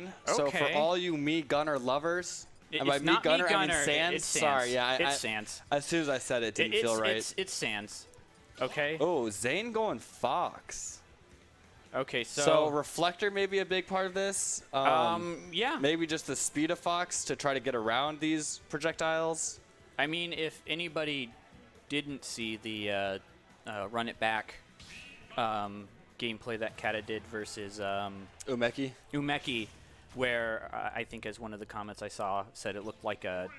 Xane. So for all you Mii Gunner lovers, and by Mii Gunner, I mean Sans. It's Sans. Sorry, yeah. It's Sans. As soon as I said it, it didn't feel right. It's Sans. Okay. Oh, Xane going Fox. Okay, So Reflector may be a big part of this. Yeah. Maybe just the speed of Fox to try to get around these projectiles. I mean, if anybody didn't see the run it back gameplay that Kata did versus Umeki, where I think as one of the comments I saw said it looked like a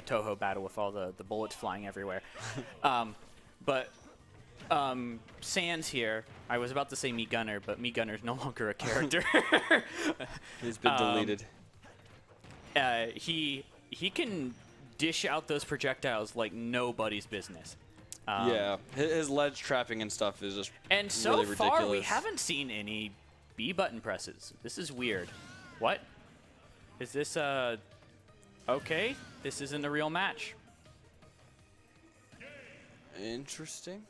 Toho battle with all the bullets flying everywhere. But Sans here, I was about to say Mii Gunner, but Mii Gunner is no longer a character. He's been deleted. He can dish out those projectiles like nobody's business. Yeah, his ledge trapping and stuff is just and so really far ridiculous. we haven't seen any B button presses. This is weird. What? Is this okay? This isn't a real match. Interesting.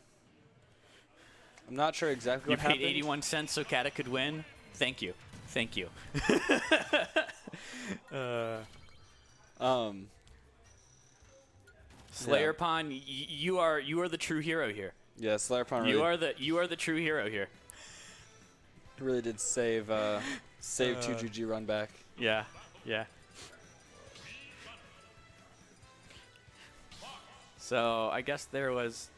I'm not sure exactly what happened. You paid 81 cents so Kata could win? Thank you. Thank you. Slayerpon, you are the true hero here. Yeah, Slayerpon really, you are the true hero here. Really did save 2GG run back. Yeah, yeah. So I guess there was.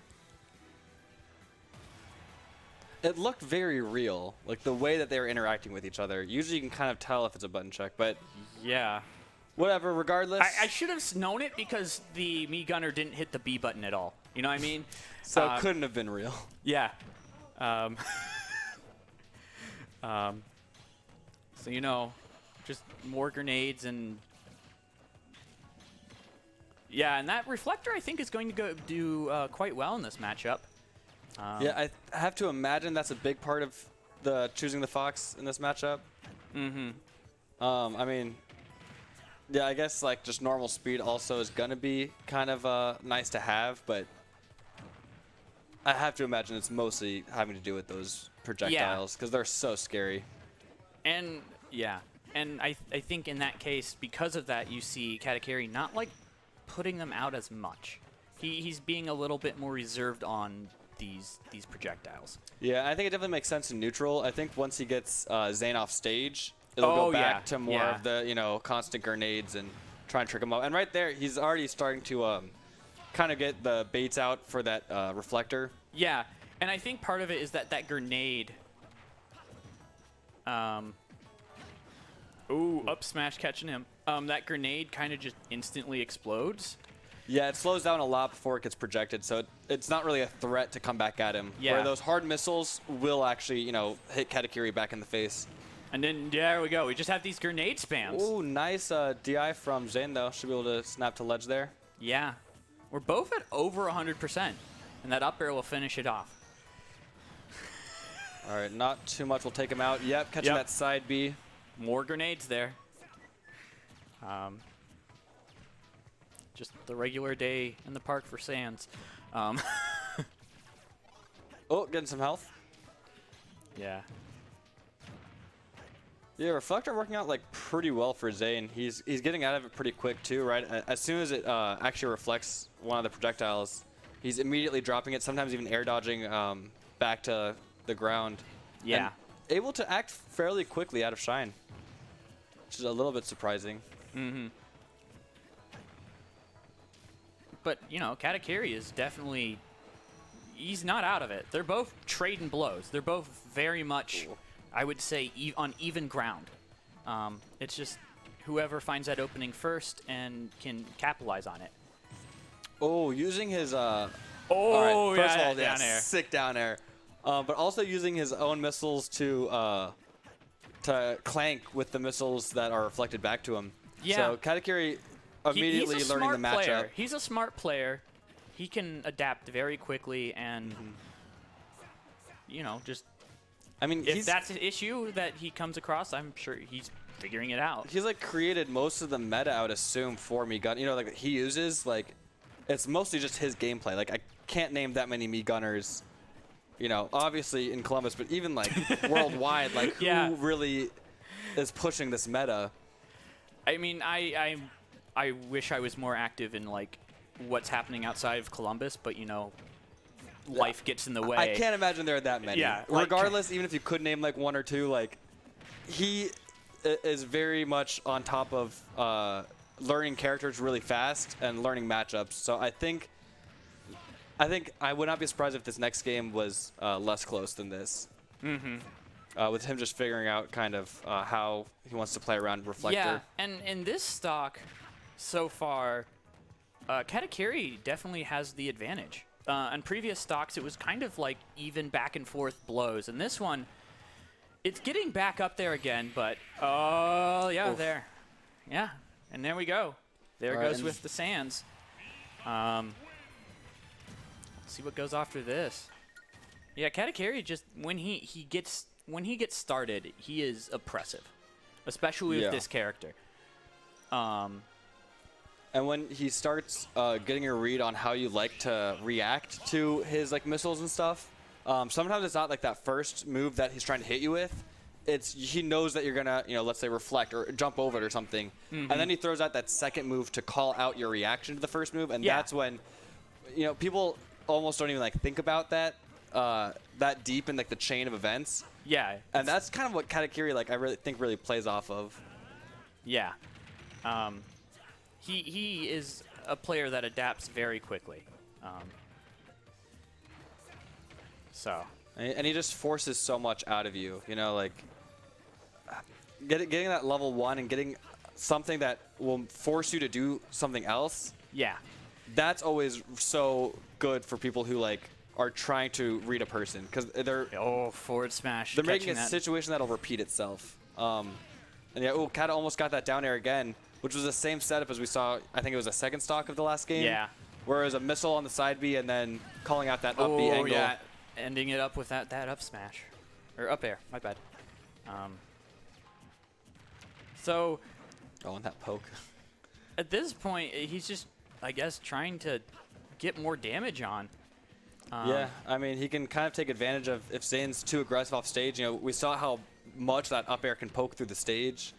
It looked very real, like the way that they were interacting with each other. Usually you can kind of tell if it's a button check, but yeah. Whatever, regardless. I should have known it because the Mii Gunner didn't hit the B button at all. You know what I mean? So it couldn't have been real. Yeah. So, you know, just more grenades and... Yeah, and that Reflector, I think, is going to do quite well in this matchup. Yeah, I have to imagine that's a big part of the choosing the Fox in this matchup. Mm-hmm. I mean... Yeah, I guess like just normal speed also is gonna be kind of nice to have, but I have to imagine it's mostly having to do with those projectiles because they're so scary. And yeah, and I think in that case, because of that, you see Katakiri not like putting them out as much. He's being a little bit more reserved on these projectiles. Yeah, I think it definitely makes sense in neutral. I think once he gets Xane off stage, it'll go back to more of the, you know, constant grenades and try and trick him up. And right there, he's already starting to kind of get the baits out for that Reflector. Yeah, and I think part of it is that grenade. Ooh, up smash catching him. That grenade kind of just instantly explodes. Yeah, it slows down a lot before it gets projected, so it's not really a threat to come back at him. Yeah. Where those hard missiles will actually, you know, hit Katakiri back in the face. And then there we go. We just have these grenade spams. Ooh, nice DI from Xane, though. Should be able to snap to ledge there. Yeah. We're both at over 100%, and that up air will finish it off. All right, not too much. We'll take him out. Yep, catching that side B. More grenades there. Just the regular day in the park for Sans. Oh, getting some health. Yeah. Yeah, Reflector working out like pretty well for Xane. He's getting out of it pretty quick too, right? As soon as it actually reflects one of the projectiles, he's immediately dropping it. Sometimes even air dodging back to the ground. Yeah. And able to act fairly quickly out of Shine, which is a little bit surprising. Mm-hmm. But you know, Katakiri is definitely. He's not out of it. They're both trading blows. They're both very much. I would say on even ground. It's just whoever finds that opening first and can capitalize on it. Oh, using his oh, all right, first of all, down air. Sick down air. But also using his own missiles to clank with the missiles that are reflected back to him. Yeah. So Katakiri immediately he's a learning the smart matchup. player. He's a smart player. He can adapt very quickly and you know, just I mean, if that's an issue that he comes across, I'm sure he's figuring it out. He's like created most of the meta, I would assume, for Mii Gun. You know, like that he uses, like it's mostly just his gameplay. Like I can't name that many Mii Gunners, you know, obviously in Columbus, but even like worldwide, like who really is pushing this meta. I mean, I wish I was more active in like what's happening outside of Columbus, but you know, life gets in the way. I can't imagine there are that many. Yeah. Regardless, even if you could name like one or two, like he is very much on top of learning characters really fast and learning matchups. So I think I would not be surprised if this next game was less close than this. With him just figuring out kind of how he wants to play around Reflector. Yeah, and in this stock, so far, Katakiri definitely has the advantage. On previous stocks, it was kind of like even back and forth blows. And this one, it's getting back up there again, but oh, yeah, Oof. there. Yeah, and there we go. There it goes with the Sands. Let's see what goes after this. Yeah, Katakiri just, when he gets started, he is oppressive, especially with this character. And when he starts getting a read on how you like to react to his like missiles and stuff, sometimes it's not like that first move that he's trying to hit you with. It's he knows that you're gonna, let's say reflect or jump over it or something, and then he throws out that second move to call out your reaction to the first move, and that's when, people almost don't even like think about that that deep in like the chain of events. Yeah, and that's kind of what Katakiri I really think really plays off of. Yeah. He is a player that adapts very quickly. And he just forces so much out of you, like getting that level 1 and getting something that will force you to do something else. Yeah. That's always so good for people who are trying to read a person, because they're forward smash. They're making a situation that'll repeat itself. And yeah, Kata almost got that down air again, which was the same setup as we saw. I think it was a second stock of the last game. Yeah. Where it was a missile on the side B and then calling out that up B angle. Yeah, ending it up with that up smash, or up air. My bad. So. Oh, and that poke. At this point, he's just, I guess, trying to get more damage on. Yeah, I mean, he can kind of take advantage of if Xane's too aggressive off stage. We saw how much that up air can poke through the stage.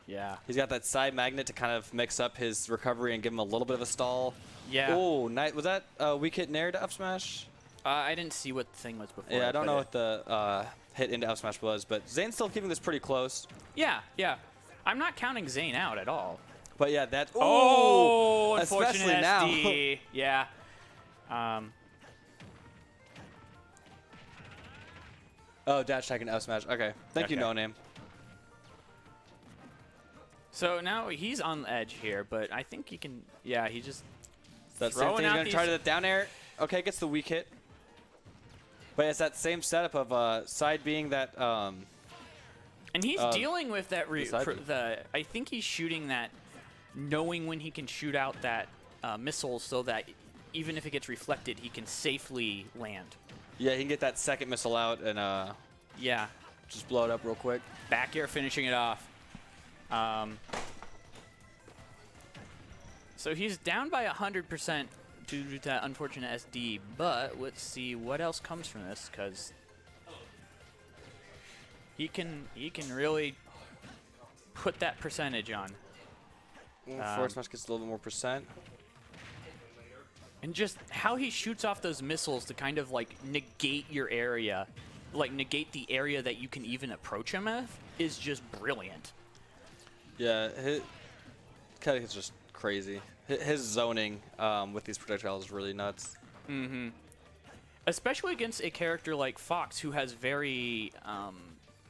Yeah. He's got that side magnet to kind of mix up his recovery and give him a little bit of a stall. Yeah. Oh, nice. Was that weak hit nair to up smash? I didn't see what the thing was before. Yeah, I don't know what the hit into up smash was, but Xane's still keeping this pretty close. Yeah, yeah. I'm not counting Xane out at all. But yeah, that. Oh, unfortunate especially SD. Now. Yeah. Oh, dash attack and up smash. Okay. Thank you, No Name. So now he's on the edge here, but I think he can. Yeah, he just. That same thing. He's gonna try to the down air. Okay, gets the weak hit. But it's that same setup of side being that. And he's dealing with that. I think he's shooting that, knowing when he can shoot out that missile, so that even if it gets reflected, he can safely land. Yeah, he can get that second missile out and yeah, just blow it up real quick. Back air finishing it off. So he's down by 100% due to that unfortunate SD, but let's see what else comes from this, because he can really put that percentage on. Forward smash gets a little bit more percent. And just how he shoots off those missiles to kind of negate your area, negate the area that you can even approach him with, is just brilliant. Yeah, Katakiri's just crazy. His zoning with these projectiles is really nuts. Mm-hmm. Especially against a character like Fox, who has very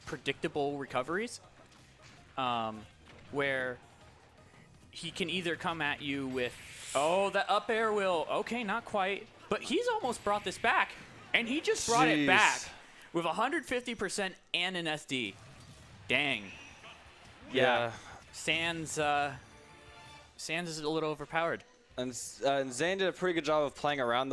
predictable recoveries, where he can either come at you with, that up air will, okay, not quite, but he's almost brought this back, and he just brought it back with 150% and an SD. Dang. Yeah. Sands is a little overpowered. And Xane did a pretty good job of playing around